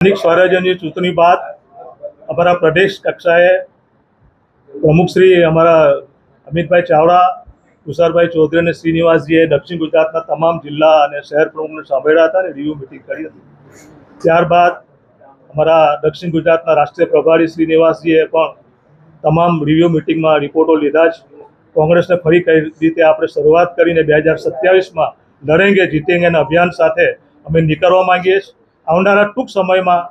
સ્થાનિક સ્વરાજ્યની ચૂંટણી બાદ અમારા પ્રદેશ કક્ષાએ પ્રમુખ શ્રી અમારા અમિતભાઈ ચાવડા, તુષારભાઈ ચૌધરી અને શ્રીનિવાસજીએ દક્ષિણ ગુજરાતના તમામ જિલ્લા અને શહેર પ્રમુખને સાંભળ્યા હતા અને રિવ્યુ મિટિંગ કરી હતી. ત્યારબાદ અમારા દક્ષિણ ગુજરાતના રાષ્ટ્રીય પ્રભારી શ્રીનિવાસજીએ પણ તમામ રિવ્યુ મિટિંગમાં રિપોર્ટો લીધા જ કોંગ્રેસને ફરી કઈ રીતે આપણે શરૂઆત કરીને 2027માં લડેંગે જીતેંગે અભિયાન સાથે અમે નીકળવા માંગીએ છીએ. આવનારા ટૂંક સમયમાં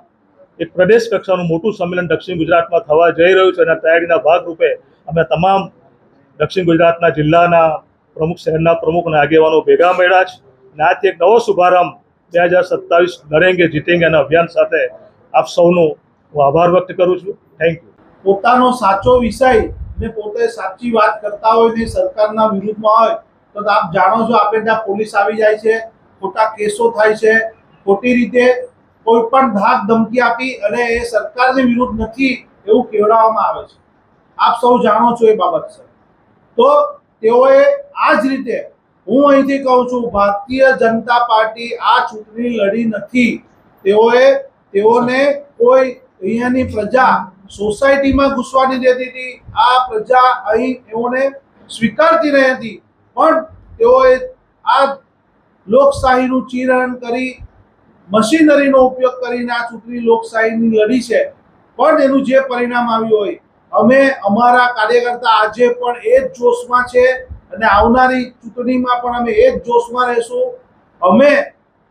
એક પ્રદેશ કક્ષાનું મોટું સંમેલન દક્ષિણ ગુજરાતમાં થવા જઈ રહ્યું છે અને તૈયારીના ભાગરૂપે અમે તમામ દક્ષિણ ગુજરાતના જિલ્લાના પ્રમુખ, શહેરના પ્રમુખ અને આગેવાનો ભેગા મળ્યા છે અને આજથી એક નવો શુભારંભ 2027 લડેંગે જીતેંગે અભિયાન સાથે આપ સૌનો હું આભાર વ્યક્ત કરું છું. Thank you. પોતાનો સાચો વિષય ને પોતે સાચી વાત કરતા હોય ને સરકારના વિરુદ્ધમાં હોય તો આપ જાણો છો, આપણે ત્યાં પોલીસ આવી જાય છે, ખોટા કેસો થાય છે, ખોટી રીતે કોઈ પણ ધાક ધમકી આપી અને એ સરકારની વિરુદ્ધ નથી એવું કહેવામાં આવે છે. આપ સૌ જાણો છો એ બાબત છે. તો તેઓએ આ જ રીતે હું અહીંથી કહું છું, ભારતીય જનતા પાર્ટી આ ચૂંટણી લડી નથી. તેઓને કોઈ અહીંયાની પ્રજા સોસાયટીમાં ઘૂસવાની દેતી હતી. આ પ્રજા અહીં તેઓને સ્વીકારતી રહી હતી, પણ તેઓએ આ લોકશાહીનું ચીરહરણ કરી મશીનરીનો ઉપયોગ કરીને આ ચૂંટણી લોકશાહીની લડી છે. પણ એનું જે પરિણામ આવ્યું હોય, અમે અમારા કાર્યકર્તા આજે પણ એ જ જોશમાં છે અને આવનારી ચૂંટણીમાં પણ અમે એ જ જોશમાં રહીશું. અમે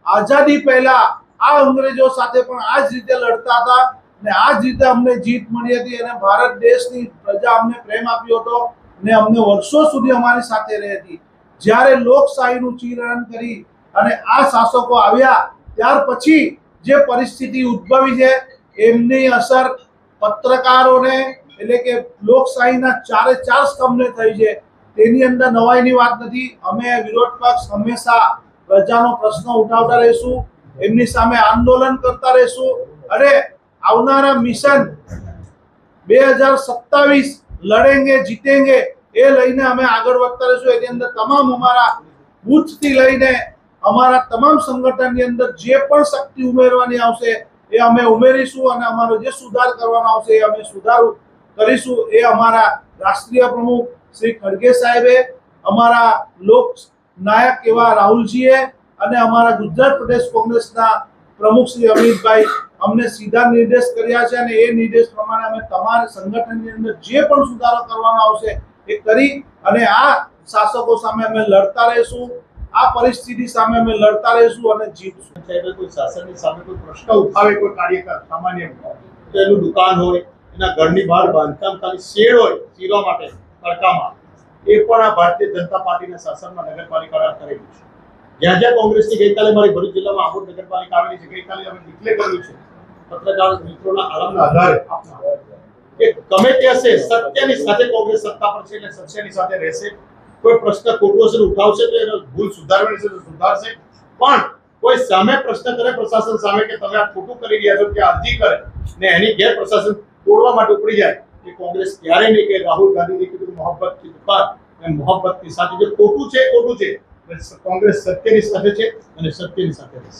આઝાદી પહેલા આ અંગ્રેજો સાથે પણ આ જ રીતે લડતા હતા અને આ જ રીતે અમને જીત મળી હતી અને ભારત દેશની પ્રજા અમને પ્રેમ આપ્યો હતો અને અમને વર્ષો સુધી અમારી સાથે રહી હતી. જ્યારે લોકશાહીનું ચીરહરણ કરી અને આ શાસકો આવ્યા ત્યાર પછી જે પરિસ્થિતિ ઉદ્ભવી છે એમની અસર પત્રકારોને એટલે કે લોકશાહીના ચારે ચાર સ્તંભને થઈ છે. તેની અંદર નવાઈની વાત નથી. અમે વિરોધ પક્ષ હંમેશા પ્રજાનો પ્રશ્ન ઉઠાવતા રહીશું, એમની સામે આંદોલન કરતા રહીશું અને આવનારા મિશન 2027 લડેંગે જીતેંગે એ લઈને અમે આગળ વધતા રહીશું. એની અંદર તમામ અમારા બૂથથી લઈને અમારા તમામ સંગઠનની અંદર જે પણ શક્તિ ઉમેરવાની આવશે એ અમે ઉમેરીશું અને અમારો જે સુધાર કરવાનો આવશે એ અમે સુધાર કરીશું. એ અમારા રાષ્ટ્રીય પ્રમુખ શ્રી ખડગે સાહેબે, અમારા લોક નાયક એવા રાહુલજીએ અને અમારા ગુજરાત પ્રદેશ કોંગ્રેસના પ્રમુખ શ્રી અમિતભાઈ અમને સીધા નિર્દેશ કર્યા છે અને એ નિર્દેશ પ્રમાણે અમે તમારા સંગઠનની અંદર જે પણ સુધારો કરવાનો આવશે એ કરી અને આ શાસકો સામે અમે લડતા રહીશું. આ પરિસ્થિતિ સામે અમે લડતા રહીશું અને જીતશું. કોઈ શાસનની સામે કોઈ પ્રશ્ન ઉઠાવે કોઈ કાર્યકર સામાન્ય એનું દુકાન હોય, એના ઘરની બહાર બાંધકામ ખાલી શેડ હોય ચીરવા માટે તડકામાં, એ પણ આ ભારતીય જનતા પાર્ટીના શાસનમાં નગરપાલિકા કરેલું છે. જ્યાં જ્યાં કોંગ્રેસની ગઈકાલે મારી ભરૂચ જિલ્લામાં આબોદ નગરપાલિકા આવેલી છે, ગઈકાલે અમે ડિક્લેર કર્યું છે પત્રકાર મિત્રોના આરામના આધારે કે ગમે તે હશે સત્યની સાથે કોંગ્રેસ સત્તા પર છે એટલે સત્યની સાથે રહેશે. કોઈ પ્રશ્ન ખોટો હશે ઉઠાવશે તો એનો ભૂલ સુધારવાની છે તો સુધારશે, પણ કોઈ સામે પ્રશ્ન કરે પ્રશાસન સામે કે તમે આ ખોટું કરી રહ્યા છો કે અરજી કરે ને એની ઘેર પ્રશાસન તોડવા માટે ઉપડી જાય એ કોંગ્રેસ ક્યારેય નહીં. કે રાહુલ ગાંધીને કીધું મોહબ્બતની દુકાન અને મોહબ્બતની સાથે જે ખોટું છે કોંગ્રેસ સત્યની સાથે છે અને સત્યની સાથે રહેશે.